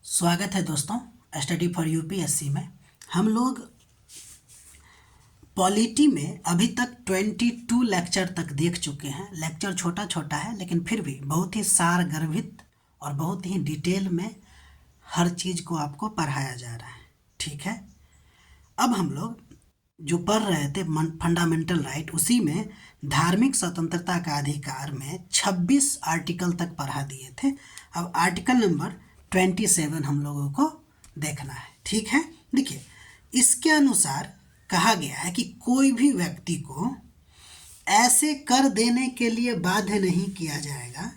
स्वागत है दोस्तों स्टडी फॉर यूपीएससी में। हम लोग पॉलिटी में अभी तक 22 लेक्चर तक देख चुके हैं। लेक्चर छोटा छोटा है लेकिन फिर भी बहुत ही सारगर्भित और बहुत ही डिटेल में हर चीज़ को आपको पढ़ाया जा रहा है। ठीक है, अब हम लोग जो पढ़ रहे थे फंडामेंटल राइट, उसी में धार्मिक स्वतंत्रता का अधिकार में 26 आर्टिकल तक पढ़ा दिए थे। अब आर्टिकल नंबर 27 हम लोगों को देखना है। ठीक है, देखिए इसके अनुसार कहा गया है कि कोई भी व्यक्ति को ऐसे कर देने के लिए बाध्य नहीं किया जाएगा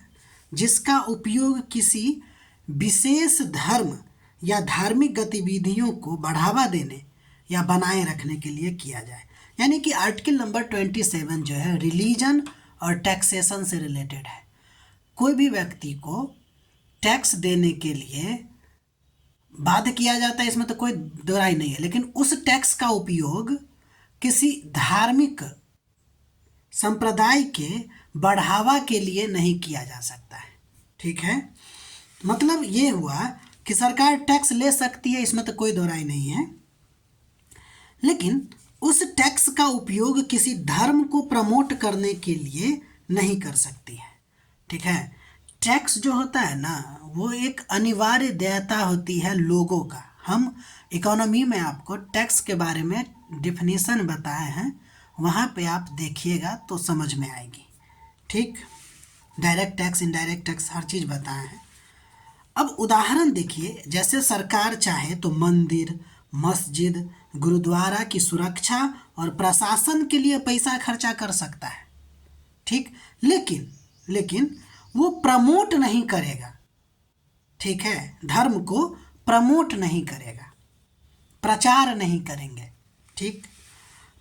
जिसका उपयोग किसी विशेष धर्म या धार्मिक गतिविधियों को बढ़ावा देने या बनाए रखने के लिए किया जाए। यानी कि आर्टिकल नंबर 27 जो है रिलीजन और टैक्सेशन से रिलेटेड है। कोई भी व्यक्ति को टैक्स देने के लिए बाध्य किया जाता है, इसमें तो कोई दोहराई नहीं है, लेकिन उस टैक्स का उपयोग किसी धार्मिक संप्रदाय के बढ़ावा के लिए नहीं किया जा सकता है। ठीक है, मतलब ये हुआ कि सरकार टैक्स ले सकती है, इसमें तो कोई दोहराई नहीं है, लेकिन उस टैक्स का उपयोग किसी धर्म को प्रमोट करने के लिए नहीं कर सकती है। ठीक है, टैक्स जो होता है ना, वो एक अनिवार्य देयता होती है लोगों का। हम इकोनॉमी में आपको टैक्स के बारे में डिफिनीशन बताए हैं, वहाँ पे आप देखिएगा तो समझ में आएगी। ठीक, डायरेक्ट टैक्स, इनडायरेक्ट टैक्स, हर चीज़ बताए हैं। अब उदाहरण देखिए, जैसे सरकार चाहे तो मंदिर, मस्जिद, गुरुद्वारा की सुरक्षा और प्रशासन के लिए पैसा खर्चा कर सकता है। ठीक, लेकिन वो प्रमोट नहीं करेगा। ठीक है, धर्म को प्रमोट नहीं करेगा, प्रचार नहीं करेंगे। ठीक,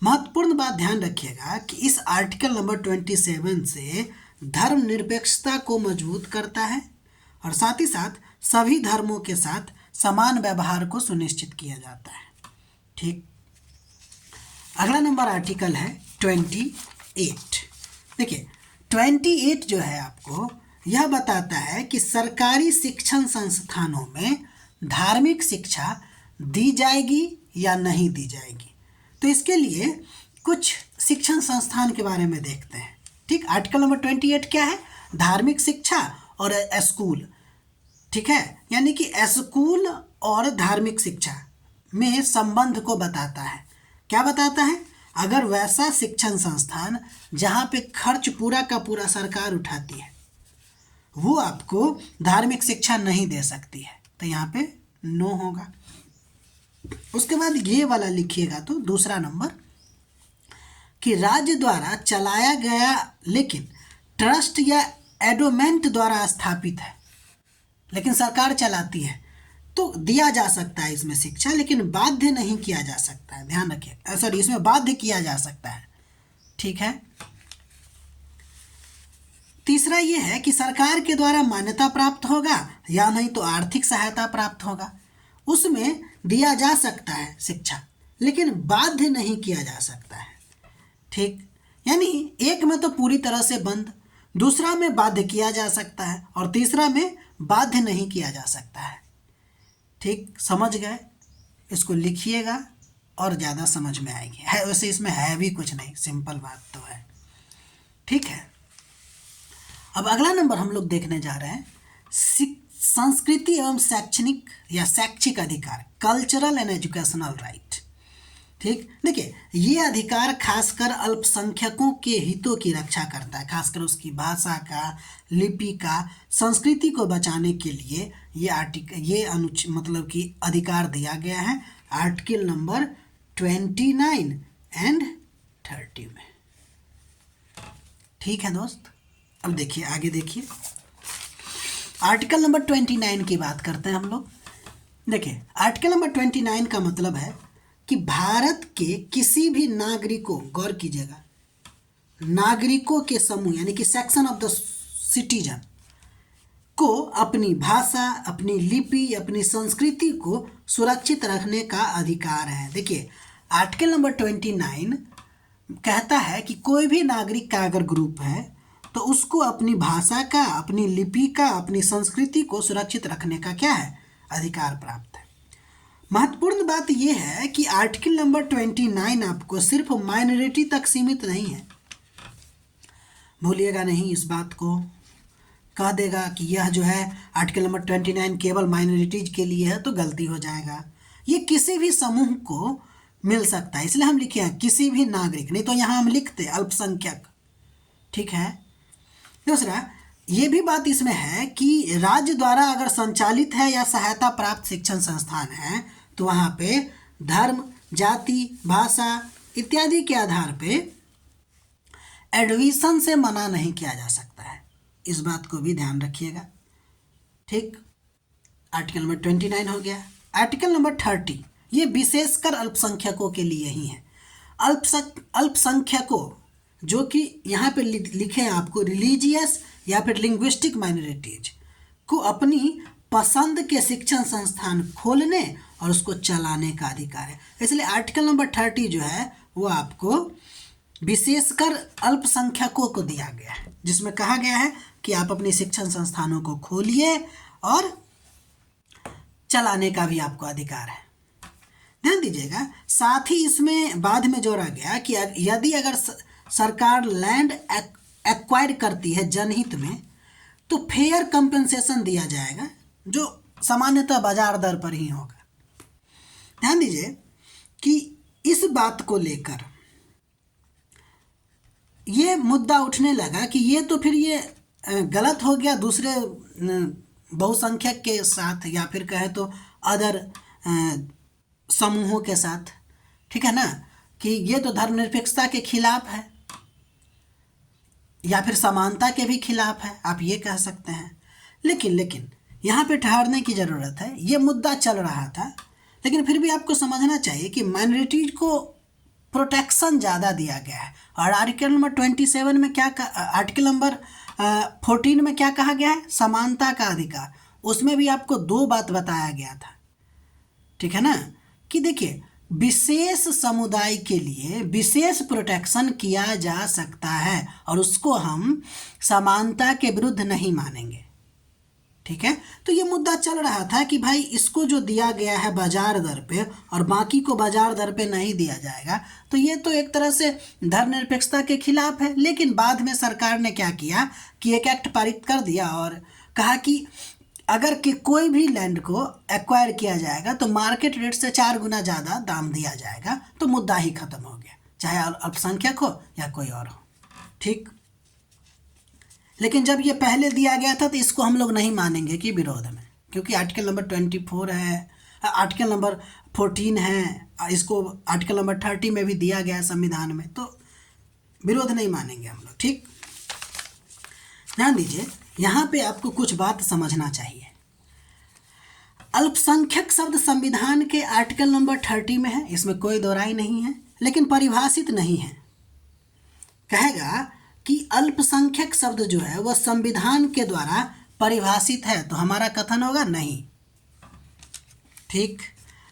महत्वपूर्ण बात ध्यान रखिएगा कि इस आर्टिकल नंबर 27 से धर्मनिरपेक्षता को मजबूत करता है और साथ ही साथ सभी धर्मों के साथ समान व्यवहार को सुनिश्चित किया जाता है। ठीक, अगला नंबर आर्टिकल है 28। देखिए 28 जो है आपको यह बताता है कि सरकारी शिक्षण संस्थानों में धार्मिक शिक्षा दी जाएगी या नहीं दी जाएगी। तो इसके लिए कुछ शिक्षण संस्थान के बारे में देखते हैं। ठीक, आर्टिकल नंबर 28 क्या है? धार्मिक शिक्षा और स्कूल। ठीक है, यानी कि स्कूल और धार्मिक शिक्षा में संबंध को बताता है। क्या बताता है? अगर वैसा शिक्षण संस्थान जहाँ पे खर्च पूरा का पूरा सरकार उठाती है, वो आपको धार्मिक शिक्षा नहीं दे सकती है, तो यहाँ पे नो होगा। उसके बाद ये वाला लिखिएगा तो दूसरा नंबर कि राज्य द्वारा चलाया गया लेकिन ट्रस्ट या एडोमेंट द्वारा स्थापित है, लेकिन सरकार चलाती है, तो दिया जा सकता है इसमें शिक्षा, लेकिन बाध्य नहीं किया जा सकता है। ध्यान रखिए, सॉरी, इसमें बाध्य किया जा सकता है। ठीक है, तीसरा ये है कि सरकार के द्वारा मान्यता प्राप्त होगा या नहीं तो आर्थिक सहायता प्राप्त होगा, उसमें दिया जा सकता है शिक्षा, लेकिन बाध्य नहीं किया जा सकता है। ठीक, यानी एक में तो पूरी तरह से बंद, दूसरा में बाध्य किया जा सकता है और तीसरा में बाध्य नहीं किया जा सकता है। ठीक, समझ गए? इसको लिखिएगा और ज़्यादा समझ में आएगी। है वैसे इसमें है भी कुछ नहीं, सिंपल बात तो है। ठीक है, अब अगला नंबर हम लोग देखने जा रहे हैं संस्कृति एवं शैक्षणिक या शैक्षिक अधिकार, कल्चरल एंड एजुकेशनल राइट। ठीक, देखिए ये अधिकार खासकर अल्पसंख्यकों के हितों की रक्षा करता है, खासकर उसकी भाषा का, लिपि का, संस्कृति को बचाने के लिए ये मतलब कि अधिकार दिया गया है आर्टिकल नंबर 29 एंड 30 में। ठीक है दोस्त, अब देखिए आगे देखिए, आर्टिकल नंबर 29 की बात करते हैं हम लोग। देखिए आर्टिकल नंबर 29 का मतलब है कि भारत के किसी भी नागरिकों, गौर कीजिएगा, नागरिकों के समूह यानी कि सेक्शन ऑफ द सिटीजन को अपनी भाषा, अपनी लिपि, अपनी संस्कृति को सुरक्षित रखने का अधिकार है। देखिए आर्टिकल नंबर 29 कहता है कि कोई भी नागरिक का अगर ग्रुप है तो उसको अपनी भाषा का, अपनी लिपि का, अपनी संस्कृति को सुरक्षित रखने का क्या है? अधिकार प्राप्त है। महत्वपूर्ण बात यह है कि आर्टिकल नंबर 29 आपको सिर्फ माइनॉरिटी तक सीमित नहीं है, भूलिएगा नहीं इस बात को। कह देगा कि यह जो है आर्टिकल नंबर 29 केवल माइनॉरिटीज के लिए है तो गलती हो जाएगा। ये किसी भी समूह को मिल सकता है, इसलिए हम लिखे हैं किसी भी नागरिक, नहीं तो यहाँ हम लिखते अल्पसंख्यक। ठीक है। दूसरा ये भी बात इसमें है कि राज्य द्वारा अगर संचालित है या सहायता प्राप्त शिक्षण संस्थान है तो वहाँ पे धर्म, जाति, भाषा इत्यादि के आधार पे एडमिशन से मना नहीं किया जा सकता है। इस बात को भी ध्यान रखिएगा। ठीक, आर्टिकल नंबर 29 हो गया। आर्टिकल नंबर 30 ये विशेषकर अल्पसंख्यकों के लिए ही है। अल्पसंख्यकों जो कि यहाँ पे लिखे हैं आपको रिलीजियस या फिर लिंग्विस्टिक माइनॉरिटीज को अपनी पसंद के शिक्षण संस्थान खोलने और उसको चलाने का अधिकार है। इसलिए आर्टिकल नंबर 30 जो है वो आपको विशेषकर अल्पसंख्यकों को दिया गया है, जिसमें कहा गया है कि आप अपने शिक्षण संस्थानों को खोलिए और चलाने का भी आपको अधिकार है। ध्यान दीजिएगा। साथ ही इसमें बाद में जोड़ा गया कि यदि अगर सरकार लैंड एक्वायर करती है जनहित में तो फेयर कंपनसेशन दिया जाएगा, जो सामान्यतः बाजार दर पर ही होगा। ध्यान दीजिए कि इस बात को लेकर ये मुद्दा उठने लगा कि ये तो फिर ये गलत हो गया दूसरे बहुसंख्यक के साथ, या फिर कहे तो अदर समूहों के साथ। ठीक है ना, कि ये तो धर्मनिरपेक्षता के खिलाफ है या फिर समानता के भी खिलाफ है, आप ये कह सकते हैं। लेकिन यहाँ पे ठहरने की ज़रूरत है। ये मुद्दा चल रहा था, लेकिन फिर भी आपको समझना चाहिए कि माइनॉरिटीज को प्रोटेक्शन ज़्यादा दिया गया है। और आर्टिकल नंबर 27 में क्या आर्टिकल नंबर 14 में क्या कहा गया है, समानता का अधिकार। उसमें भी आपको दो बात बताया गया था। ठीक है ना, कि देखिए विशेष समुदाय के लिए विशेष प्रोटेक्शन किया जा सकता है और उसको हम समानता के विरुद्ध नहीं मानेंगे। ठीक है, तो ये मुद्दा चल रहा था कि भाई इसको जो दिया गया है बाजार दर पे और बाकी को बाजार दर पे नहीं दिया जाएगा, तो ये तो एक तरह से धर्मनिरपेक्षता के खिलाफ है। लेकिन बाद में सरकार ने क्या किया कि एक एक्ट पारित कर दिया और कहा कि अगर कि कोई भी लैंड को एक्वायर किया जाएगा तो मार्केट रेट से 4 गुना ज़्यादा दाम दिया जाएगा, तो मुद्दा ही खत्म हो गया, चाहे अल्पसंख्यक हो या कोई और हो। ठीक, लेकिन जब ये पहले दिया गया था तो इसको हम लोग नहीं मानेंगे कि विरोध में, क्योंकि आर्टिकल नंबर 24 है, आर्टिकल नंबर 14 है, इसको आर्टिकल नंबर 30 में भी दिया गया है संविधान में, तो विरोध नहीं मानेंगे हम लोग। ठीक, ध्यान दीजिए, यहाँ पे आपको कुछ बात समझना चाहिए। अल्पसंख्यक शब्द संविधान के आर्टिकल नंबर 30 में है, इसमें कोई दो राय नहीं है, लेकिन परिभाषित नहीं है। कहेगा कि अल्पसंख्यक शब्द जो है वह संविधान के द्वारा परिभाषित है, तो हमारा कथन होगा नहीं। ठीक,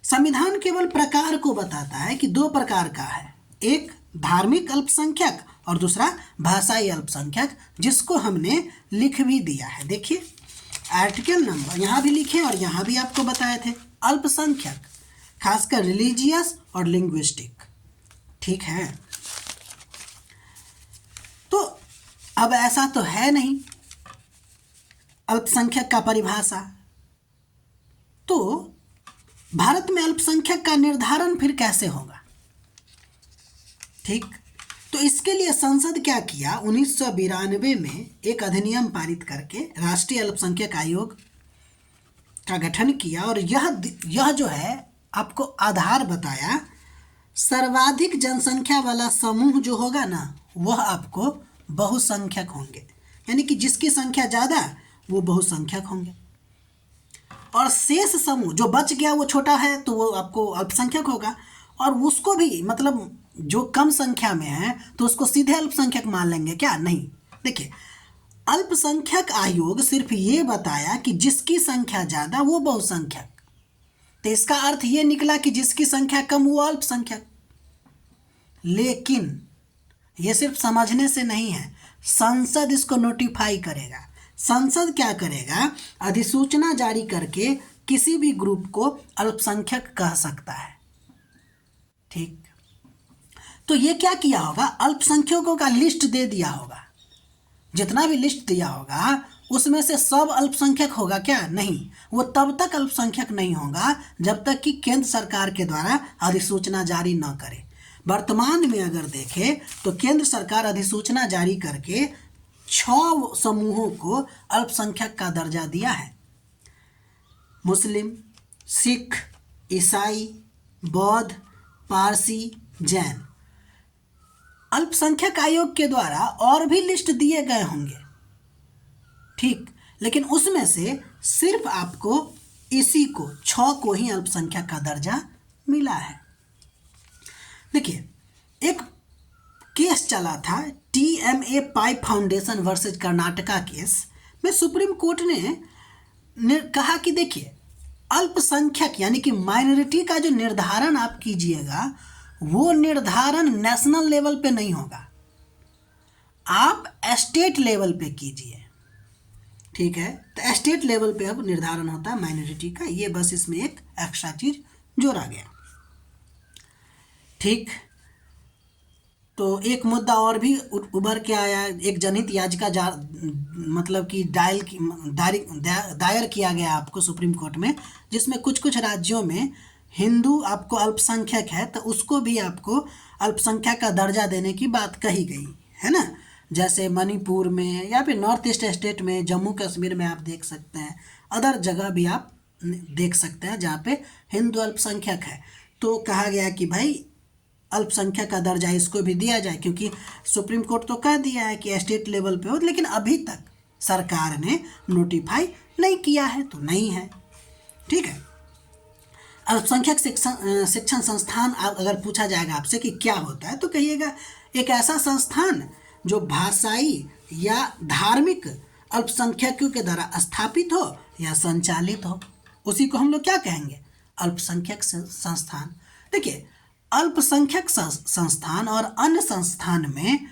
संविधान केवल प्रकार को बताता है कि 2 प्रकार का है, एक धार्मिक अल्पसंख्यक और दूसरा भाषाई अल्पसंख्यक, जिसको हमने लिख भी दिया है। देखिए आर्टिकल नंबर यहाँ भी लिखे और यहाँ भी आपको बताए थे, अल्पसंख्यक खासकर रिलीजियस और लिंग्विस्टिक। ठीक है, तो अब ऐसा तो है नहीं अल्पसंख्यक का परिभाषा, तो भारत में अल्पसंख्यक का निर्धारण फिर कैसे होगा। ठीक, तो इसके लिए संसद क्या किया, 1992 में एक अधिनियम पारित करके राष्ट्रीय अल्पसंख्यक आयोग का गठन किया और यह जो है आपको आधार बताया, सर्वाधिक जनसंख्या वाला समूह जो होगा ना वह आपको बहुसंख्यक होंगे, यानी कि जिसकी संख्या ज़्यादा वो बहुसंख्यक होंगे, और शेष समूह जो बच गया वो छोटा है तो वो आपको अल्पसंख्यक होगा, और उसको भी मतलब जो कम संख्या में है तो उसको सीधे अल्पसंख्यक मान लेंगे क्या, नहीं। देखिए अल्पसंख्यक आयोग सिर्फ ये बताया कि जिसकी संख्या ज़्यादा वो बहुसंख्यक, तो इसका अर्थ ये निकला कि जिसकी संख्या कम वो अल्पसंख्यक। लेकिन ये सिर्फ समझने से नहीं है, संसद इसको नोटिफाई करेगा। संसद क्या करेगा, अधिसूचना जारी करके किसी भी ग्रुप को अल्पसंख्यक कह सकता है। ठीक, तो ये क्या किया होगा, अल्पसंख्यकों का लिस्ट दे दिया होगा। जितना भी लिस्ट दिया होगा उसमें से सब अल्पसंख्यक होगा क्या? नहीं, वो तब तक अल्पसंख्यक नहीं होगा जब तक कि केंद्र सरकार के द्वारा अधिसूचना जारी न करे। वर्तमान में अगर देखें तो केंद्र सरकार अधिसूचना जारी करके 6 समूहों को अल्पसंख्यक का दर्जा दिया है। मुस्लिम, सिख, ईसाई, बौद्ध, पारसी, जैन। अल्पसंख्यक आयोग के द्वारा और भी लिस्ट दिए गए होंगे, ठीक, लेकिन उसमें से सिर्फ आपको इसी को 6 को ही अल्पसंख्यक का दर्जा मिला है। देखिए, एक केस चला था TMA pipe foundation versus Karnataka case में सुप्रीम कोर्ट ने कहा कि देखिए, अल्पसंख्यक यानी कि माइनॉरिटी का जो निर्धारण आप कीजिएगा वो निर्धारण नेशनल लेवल पे नहीं होगा, आप स्टेट लेवल पे कीजिए। ठीक है, तो स्टेट लेवल पे अब निर्धारण होता है माइनॉरिटी का। ये बस इसमें एक एक्स्ट्रा चीज जोड़ा गया। ठीक, तो एक मुद्दा और भी उभर के आया। एक जनहित याचिका मतलब कि दायर किया गया आपको सुप्रीम कोर्ट में, जिसमें कुछ कुछ राज्यों में हिंदू आपको अल्पसंख्यक है तो उसको भी आपको अल्पसंख्यक का दर्जा देने की बात कही गई है ना। जैसे मणिपुर में या फिर नॉर्थ ईस्ट स्टेट में, जम्मू कश्मीर में आप देख सकते हैं, अदर जगह भी आप देख सकते हैं जहाँ पे हिंदू अल्पसंख्यक है। तो कहा गया कि भाई अल्पसंख्यक का दर्जा इसको भी दिया जाए, क्योंकि सुप्रीम कोर्ट तो कह दिया है कि स्टेट लेवल पे हो, लेकिन अभी तक सरकार ने नोटिफाई नहीं किया है तो नहीं है। ठीक है, अल्पसंख्यक शिक्षण संस्थान अगर पूछा जाएगा आपसे कि क्या होता है तो कहिएगा एक ऐसा संस्थान जो भाषाई या धार्मिक अल्पसंख्यकों के द्वारा स्थापित हो या संचालित हो, उसी को हम लोग क्या कहेंगे, अल्पसंख्यक संस्थान। देखिए, अल्पसंख्यक संस्थान और अन्य संस्थान में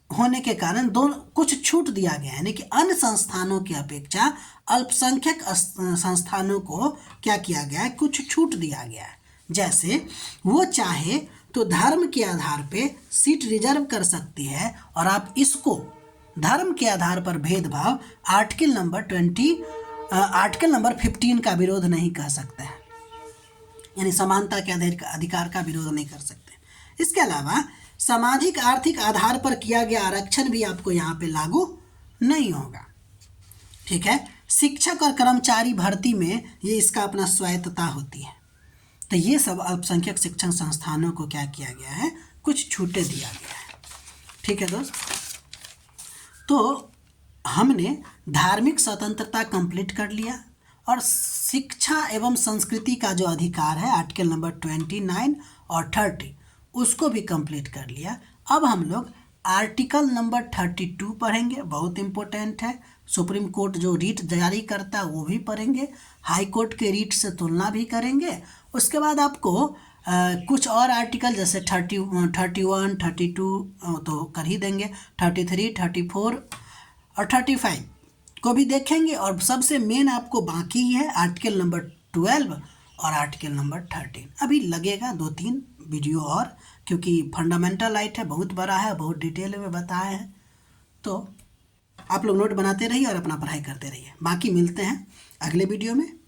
होने के कारण दोनों कुछ छूट दिया गया है, यानी कि अन्य संस्थानों की अपेक्षा अल्पसंख्यक संस्थानों को क्या किया गया है, कुछ छूट दिया गया है। जैसे वो चाहे तो धर्म के आधार पे सीट रिजर्व कर सकती है, और आप इसको धर्म के आधार पर भेदभाव आर्टिकल नंबर 15 का विरोध नहीं कर सकते हैं, यानी समानता के अधिकार का विरोध नहीं कर सकते। इसके अलावा सामाजिक आर्थिक आधार पर किया गया आरक्षण भी आपको यहाँ पे लागू नहीं होगा। ठीक है, शिक्षक और कर्मचारी भर्ती में ये इसका अपना स्वायत्तता होती है। तो ये सब अल्पसंख्यक शिक्षण संस्थानों को क्या किया गया है, कुछ छूटें दिया गया है। ठीक है दोस्त, तो हमने धार्मिक स्वतंत्रता कंप्लीट कर लिया और शिक्षा एवं संस्कृति का जो अधिकार है आर्टिकल नंबर 29 और 30 उसको भी कंप्लीट कर लिया। अब हम लोग आर्टिकल नंबर 32 पढ़ेंगे, बहुत इम्पोर्टेंट है। सुप्रीम कोर्ट जो रीट जारी करता है वो भी पढ़ेंगे, हाई कोर्ट के रीट से तुलना भी करेंगे। उसके बाद आपको कुछ और आर्टिकल जैसे 31, 32 तो कर ही देंगे, 33, 34 और 35 को भी देखेंगे। और सबसे मेन आपको बाकी है आर्टिकल नंबर 12 और आर्टिकल नंबर 13। अभी लगेगा 2-3 वीडियो और, क्योंकि फंडामेंटल राइट है, बहुत बड़ा है, बहुत डिटेल में बताया है। तो आप लोग नोट बनाते रहिए और अपना पढ़ाई करते रहिए। बाकी मिलते हैं अगले वीडियो में।